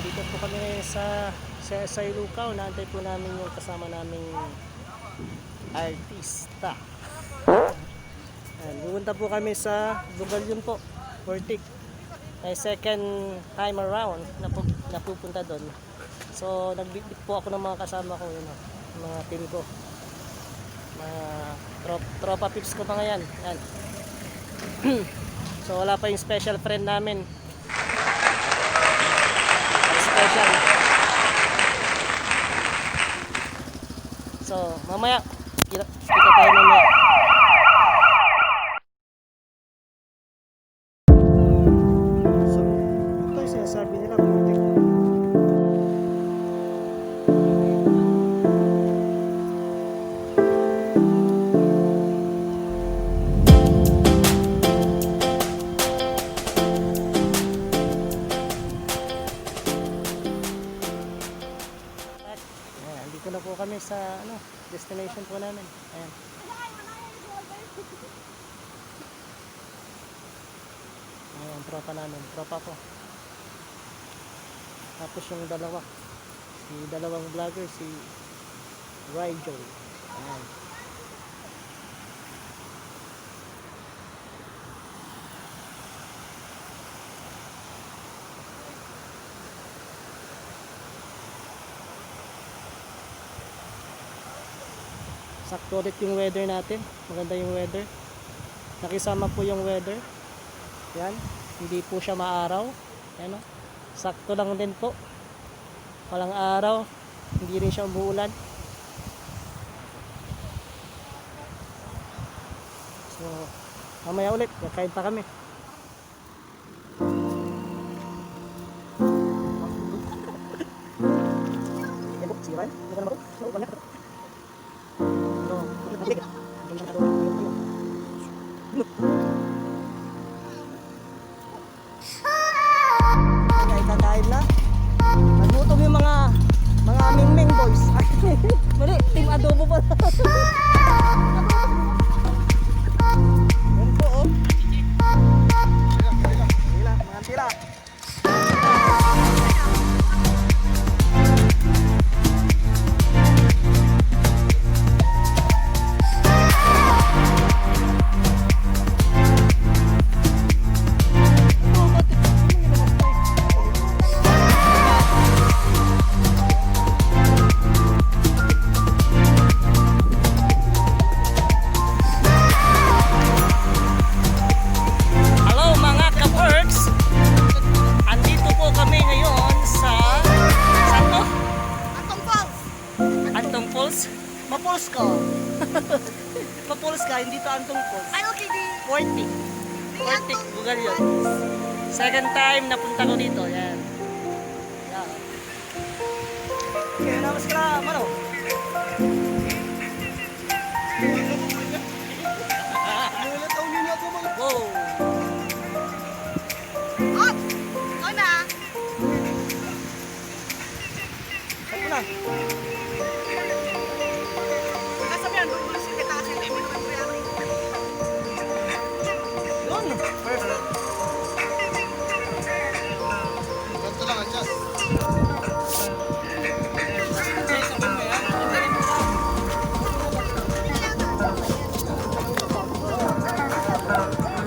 Dito po kami sa Ilocao. Naantay po namin yung kasama naming artista. Pupunta po kami sa Bugalyon po, Fortic. May second time around na pupunta doon. So nagbitbit po ako ng mga kasama ko, yun, mga team ko, mga tropa pips ko mga yan. So wala pa yung special friend namin. Special. So mamaya kita tayo mamaya. So ito yung sinasabi nila, Fortic. Dito na po kami sa destination po namin. Ayan. Ayan, tropa namin. Tropa ko. Tapos yung dalawang vlogger, si Ryjo. Ayan. Sakto ulit yung weather natin. Maganda yung weather. Nakisama po yung weather. Yan. Hindi po siya maaraw. Yan, sakto lang din po. Walang araw. Hindi rin siya umuulan. So, mamaya ulit. Kakain pa kami. Siran? Kakain na. Nagutom yung mga mingming boys. Mali, team adobo pa. Yan po, oh. Tila, mga tila. Mapuls ka. Mapuls ka, hindi to Antong Falls. Ay, okay, di. Fortic, Bugalyon. Second time napunta ko dito. Yan. Yan. Kaya namas ka, mano? Wow. Oh, ikaw na. Saan na? Perfect. Ganito lang ang dyan.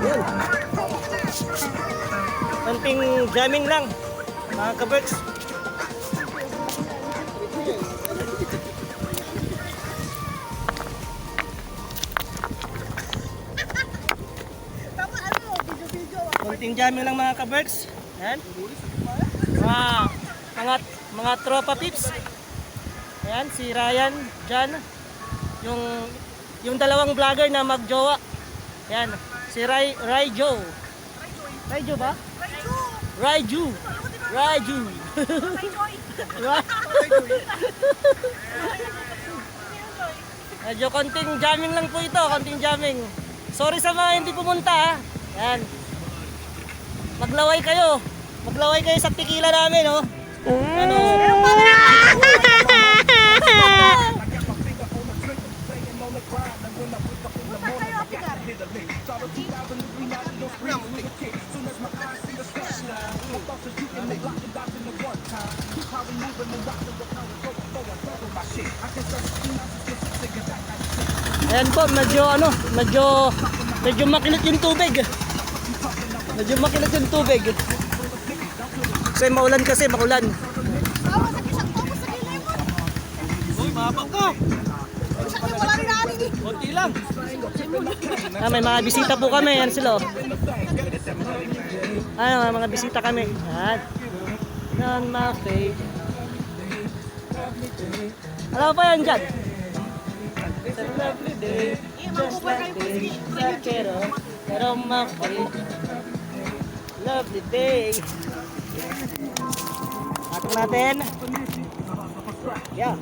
Yan. Konting jamming lang, mga kaberks. Konting jamming lang mga kaberks. Ayan. Mga tropa pips. Ayan, si Ryan, Jan. Yung dalawang vlogger na magjowa. Ayan, si Ryjo. Ryjo ba? Ryjo. Medyo konting jamming lang po ito, konting jamming. Sorry sa mga hindi pumunta, ha. Ayan. Maglaway kayo sa tequila namin, oh. Ano? Ayan po, medyo makilit yung tubig. Medyo makilit yung tubig. Kasi maulan makulan. Tawa sa kisang tawa sa kilimot. Uy, mabang ka! Sabi wala rin naanin eh. Konti lang. May mga bisita po kami. Yan sila. May mga bisita kami. Yan. Yan, mga fake. Alam mo pa yan dyan? It's a lovely day. Just like this. Pero mga fake. Lovely day. Atong natin. Yeah.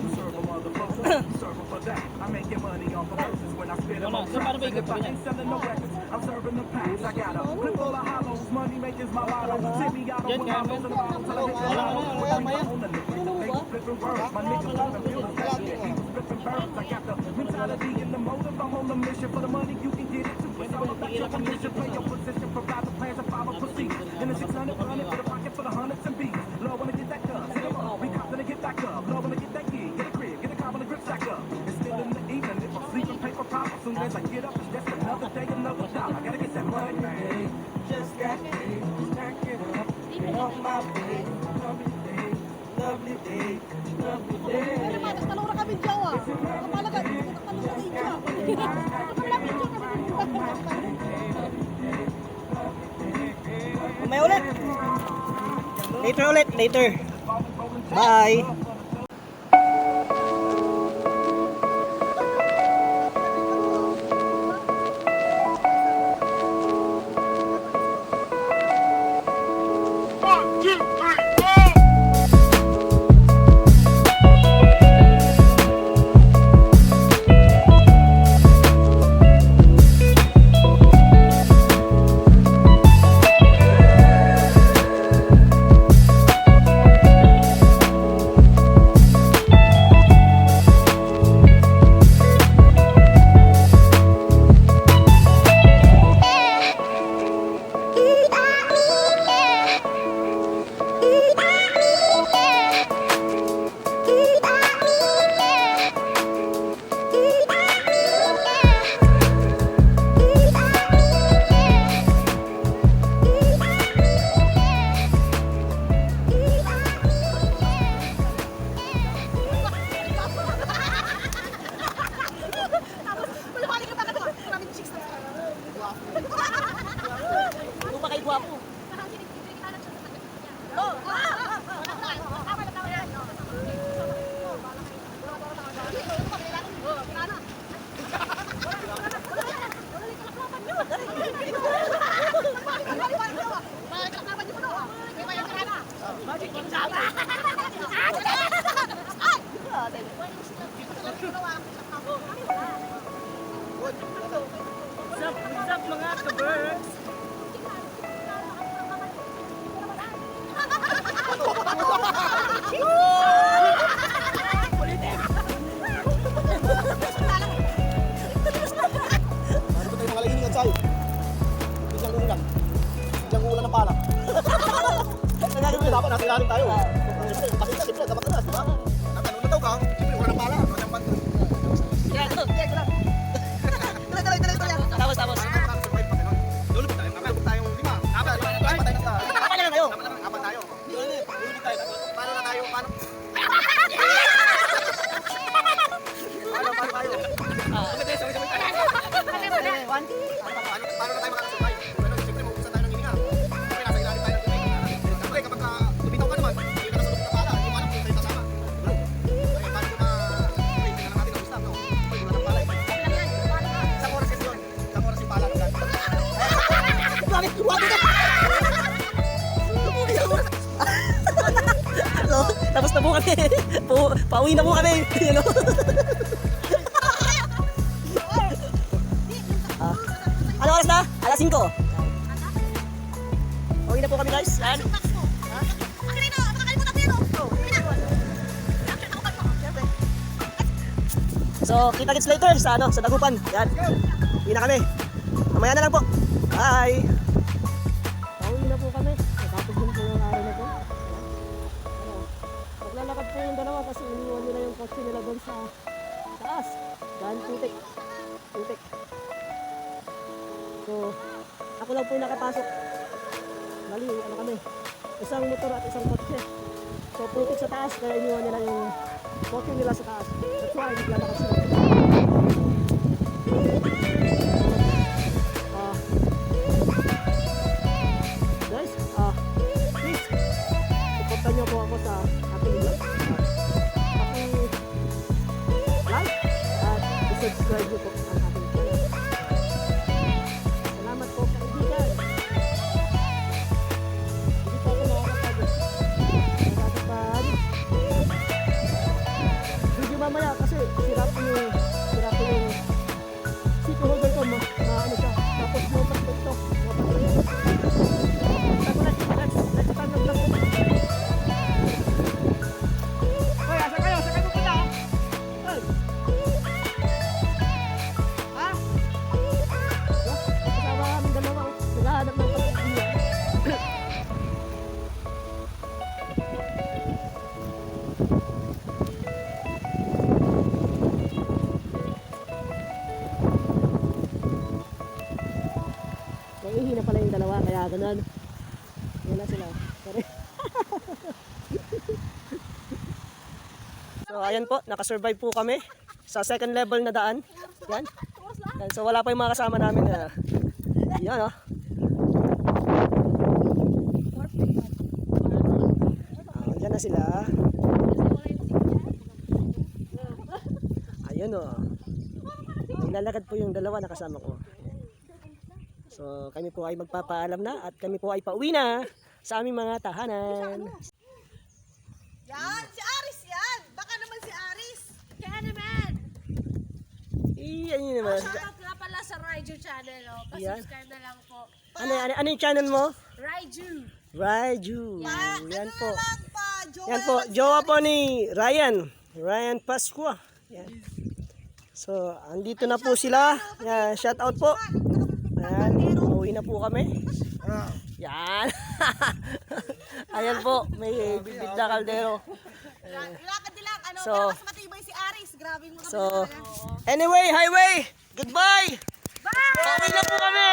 Matas talong na kami jawa. Kapalaga, talong na inja. May ulit. Later. Bye. What's up mga ka-birds? Ano ba tayo mga laingan sa'yo? Biglang ulan ng pala. Kaya dapat nasilalim tayo. Kasi simple, dapat na, di ba? Nagtanong na daw ka, simple, ulan ng pala. Anong banda? Tapos. Lulubog tayo, lulubog tayong lima. Apat tayo na sa... Apat na tayo. Apat tayo. Lulubog tayo. Paano na tayo? Paano tayo? Paano na tayo makakasurvive? Siyempre, mag-usan tayo ng hininga. Siyempre, nasa ilalim tayo ng tubig. Siyempre, kapag lumitaw ka naman, hindi ka nasulog na pala. Hindi mo alam kung sa'yo kasama. Kaya, paano mo tingnan natin ang stop, no? Uy, wala ng pala. Isang oras kasi yun. Isang oras yung pala. Tapos na po kami. Pauwi na po kami. Ano? Ano oras na? Alas 5. Pauwi na po kami guys. Yan. So, kita-kits later sa Dagupan. Yan. Uwi na kami. Mamaya na lang po. Bye. Pauwi na po kami. Tapos din po yung So, ako lang po yung nakapasok. Bali, ano kami, isang motor at isang kotse. So, putik sa taas, kaya iniwan nila yung kotse nila sa taas. That's why, naglalakad sila. Guys, please, supportan niyo po ako sa ating vlog. Like at subscribe niyo po ang ating channel. Salamat po kaibigan. Hindi po ako nakakapag video mamaya kasi sira po yung city holder ko ano siya. Tapos mopas ko ito. Let's start the vlog. Hoy, asa kayo? Sa kayo pala? Hoy! Ha? Kasama kami dalawa. Naghahanap ng pag-ibig. Naihi na pala yung dalawa, kaya ganun. Yan na sila. Sorry. So, ayan po, nakasurvive po kami sa second level na daan. Yan. Yan. So, wala pa yung mga kasama namin na yan, oh. Yan na sila. Ayun, oh. Naglalakad po yung dalawa na kasama ko. So, kami po ay magpapaalam na at kami po ay pauwi na sa aming mga tahanan. Yan, si Aris yan. Baka naman si Aris. Kaya naman! Iyan yun naman. Shoutout nga pala sa Raiju channel, oh. Pa-subscribe na lang po. Ano yung channel mo? Raiju! Raiju. Yan po. Lang pa, Joel. Yan po. Jowa po ni Ryan. Ryan Pascua. Yan. So, andito na po sila. Yan, shout out po. Ayan, uuwi na po kami. Yan. Ayan po, may bibig na kaldero. Ilakad nila. Ano, So, pero mas matibay si Aris. Grabe mo So, anyway, highway. Goodbye. Bye. Pauwi na po kami.